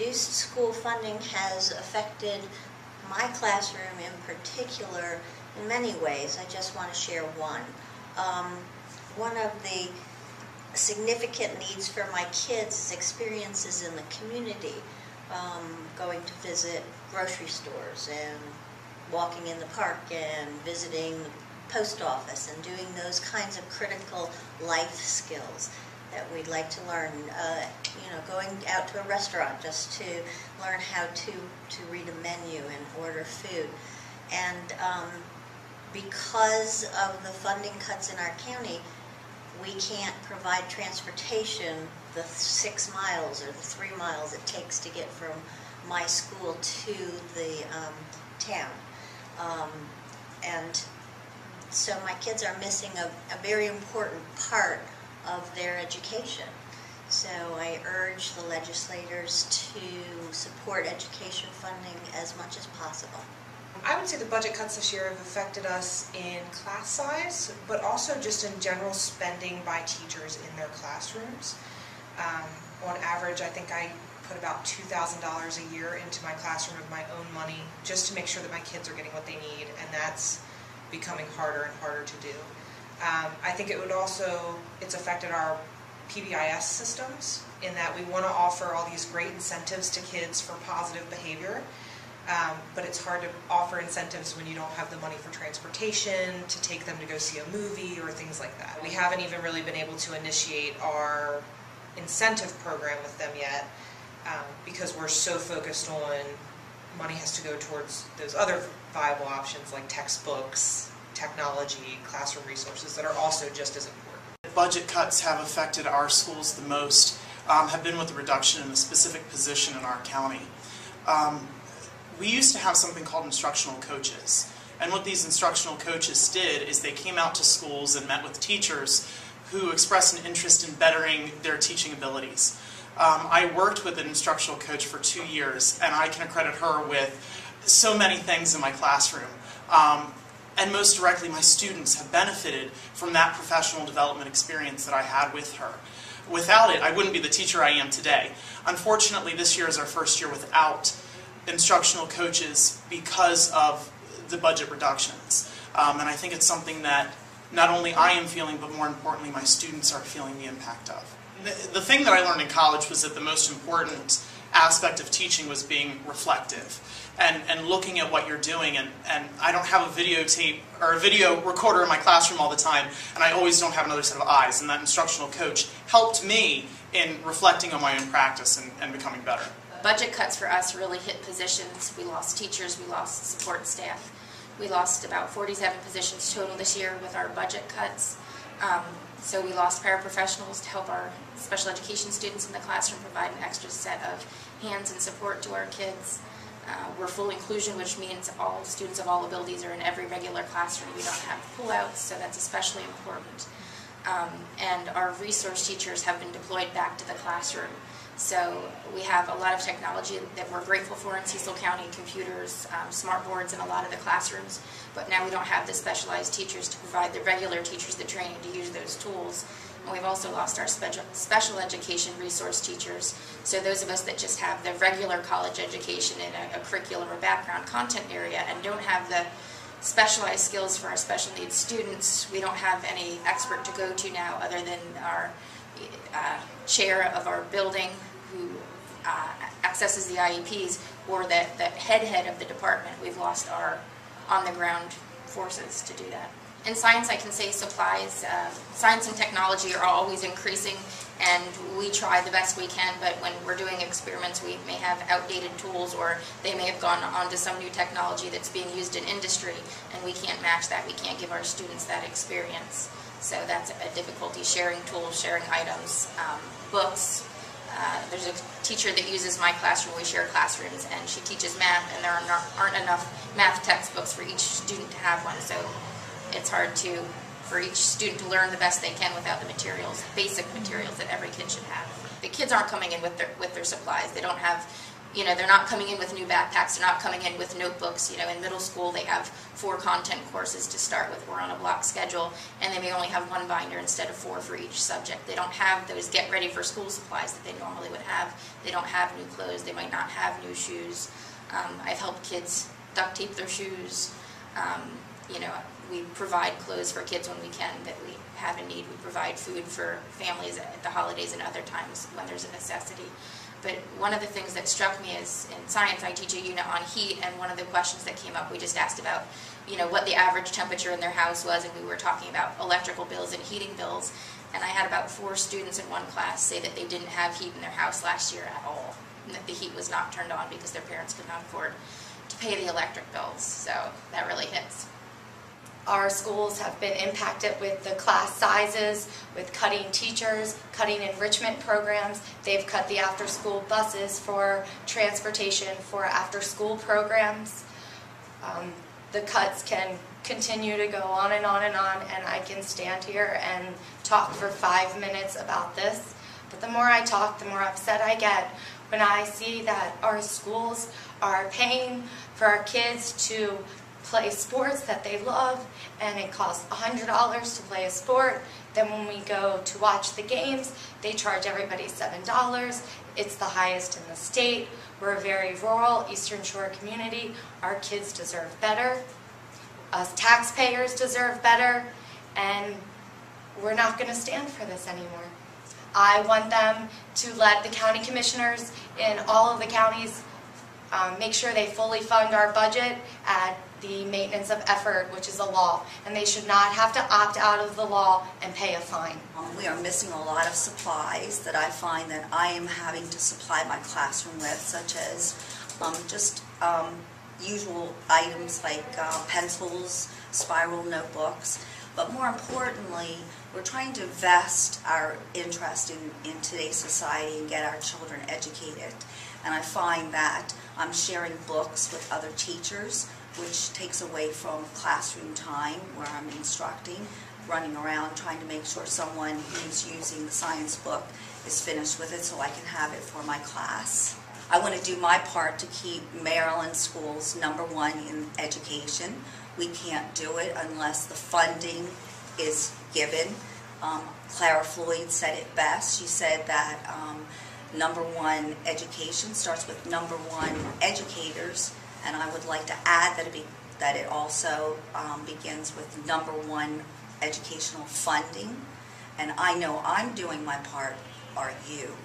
reduced school funding has affected my classroom in particular in many ways. I just want to share one. One of the significant needs for my kids is experiences in the community, going to visit grocery stores and walking in the park and visiting the post office and doing those kinds of critical life skills that we'd like to learn. Going out to a restaurant just to learn how to read a menu and order food. And because of the funding cuts in our county, we can't provide transportation the 6 miles or the 3 miles it takes to get from my school to the town. And so my kids are missing a very important part of their education. So I urge the legislators to support education funding as much as possible. I would say the budget cuts this year have affected us in class size, but also just in general spending by teachers in their classrooms. On average, I think I put about $2,000 a year into my classroom of my own money just to make sure that my kids are getting what they need, and that's becoming harder and harder to do. I think it's affected our PBIS systems in that we want to offer all these great incentives to kids for positive behavior, but it's hard to offer incentives when you don't have the money for transportation, to take them to go see a movie or things like that. We haven't even really been able to initiate our incentive program with them yet because we're so focused on money has to go towards those other viable options like textbooks, technology, classroom resources that are also just as important. Budget cuts have affected our schools the most, have been with the reduction in a specific position in our county. We used to have something called instructional coaches, and what these instructional coaches did is they came out to schools and met with teachers who expressed an interest in bettering their teaching abilities. I worked with an instructional coach for 2 years, and I can accredit her with so many things in my classroom. And most directly, my students have benefited from that professional development experience that I had with her. Without it, I wouldn't be the teacher I am today. Unfortunately, this year is our first year without instructional coaches because of the budget reductions. And I think it's something that not only I am feeling, but more importantly, my students are feeling the impact of. The thing that I learned in college was that the most important aspect of teaching was being reflective and looking at what you're doing. And I don't have a videotape or a video recorder in my classroom all the time, and I always don't have another set of eyes. And that instructional coach helped me in reflecting on my own practice and becoming better. Budget cuts for us really hit positions. We lost teachers, we lost support staff. We lost about 47 positions total this year with our budget cuts. So we lost paraprofessionals to help our special education students in the classroom, provide an extra set of hands and support to our kids. We're full inclusion, which means all students of all abilities are in every regular classroom. We don't have pullouts, so that's especially important. And our resource teachers have been deployed back to the classroom. So we have a lot of technology that we're grateful for in Cecil County, computers, smart boards in a lot of the classrooms, but now we don't have the specialized teachers to provide the regular teachers the training to use those tools. And we've also lost our special education resource teachers, so those of us that just have the regular college education in a curriculum or background content area and don't have the specialized skills for our special needs students, we don't have any expert to go to now other than our chair of our building who accesses the IEPs, or the head of the department. We've lost our on-the-ground forces to do that. In science, I can say supplies, science and technology are always increasing, and we try the best we can, but when we're doing experiments, we may have outdated tools, or they may have gone on to some new technology that's being used in industry, and we can't match that. We can't give our students that experience. So that's a difficulty, sharing tools, sharing items, books. There's a teacher that uses my classroom. We share classrooms, and she teaches math, and there aren't enough math textbooks for each student to have one, so it's hard for each student to learn the best they can without the materials, basic materials that every kid should have. The kids aren't coming in with their supplies. They don't have You know, they're not coming in with new backpacks, they're not coming in with notebooks. You know, in middle school they have 4 content courses to start with. We're on a block schedule, and they may only have 1 binder instead of 4 for each subject. They don't have those get ready for school supplies that they normally would have. They don't have new clothes, they might not have new shoes. I've helped kids duct tape their shoes. You know, we provide clothes for kids when we can that we have in need. We provide food for families at the holidays and other times when there's a necessity. But one of the things that struck me is in science, I teach a unit on heat, and one of the questions that came up, we just asked about, you know, what the average temperature in their house was, and we were talking about electrical bills and heating bills. And I had about 4 students in one class say that they didn't have heat in their house last year at all, and that the heat was not turned on because their parents could not afford to pay the electric bills. So that really hits. Our schools have been impacted with the class sizes, with cutting teachers, cutting enrichment programs. They've cut the after-school buses for transportation for after-school programs. The cuts can continue to go on and on and on, and I can stand here and talk for 5 minutes about this. But the more I talk, the more upset I get when I see that our schools are paying for our kids to play sports that they love, and it costs $100 to play a sport. Then when we go to watch the games, they charge everybody $7. It's the highest in the state. We're a very rural Eastern Shore community. Our kids deserve better. Us taxpayers deserve better, and we're not going to stand for this anymore. I want them to let the county commissioners in all of the counties make sure they fully fund our budget at the maintenance of effort, which is a law, and they should not have to opt out of the law and pay a fine. We are missing a lot of supplies that I find that I am having to supply my classroom with, such as usual items like pencils, spiral notebooks, but more importantly, we're trying to vest our interest in today's society and get our children educated. And I find that I'm sharing books with other teachers, which takes away from classroom time where I'm instructing, running around trying to make sure someone who's using the science book is finished with it so I can have it for my class. I want to do my part to keep Maryland schools #1 in education. We can't do it unless the funding is given. Clara Floyd said it best. She said that #1 education starts with #1 educators, and I would like to add that it also begins with #1 educational funding. And I know I'm doing my part. Are you?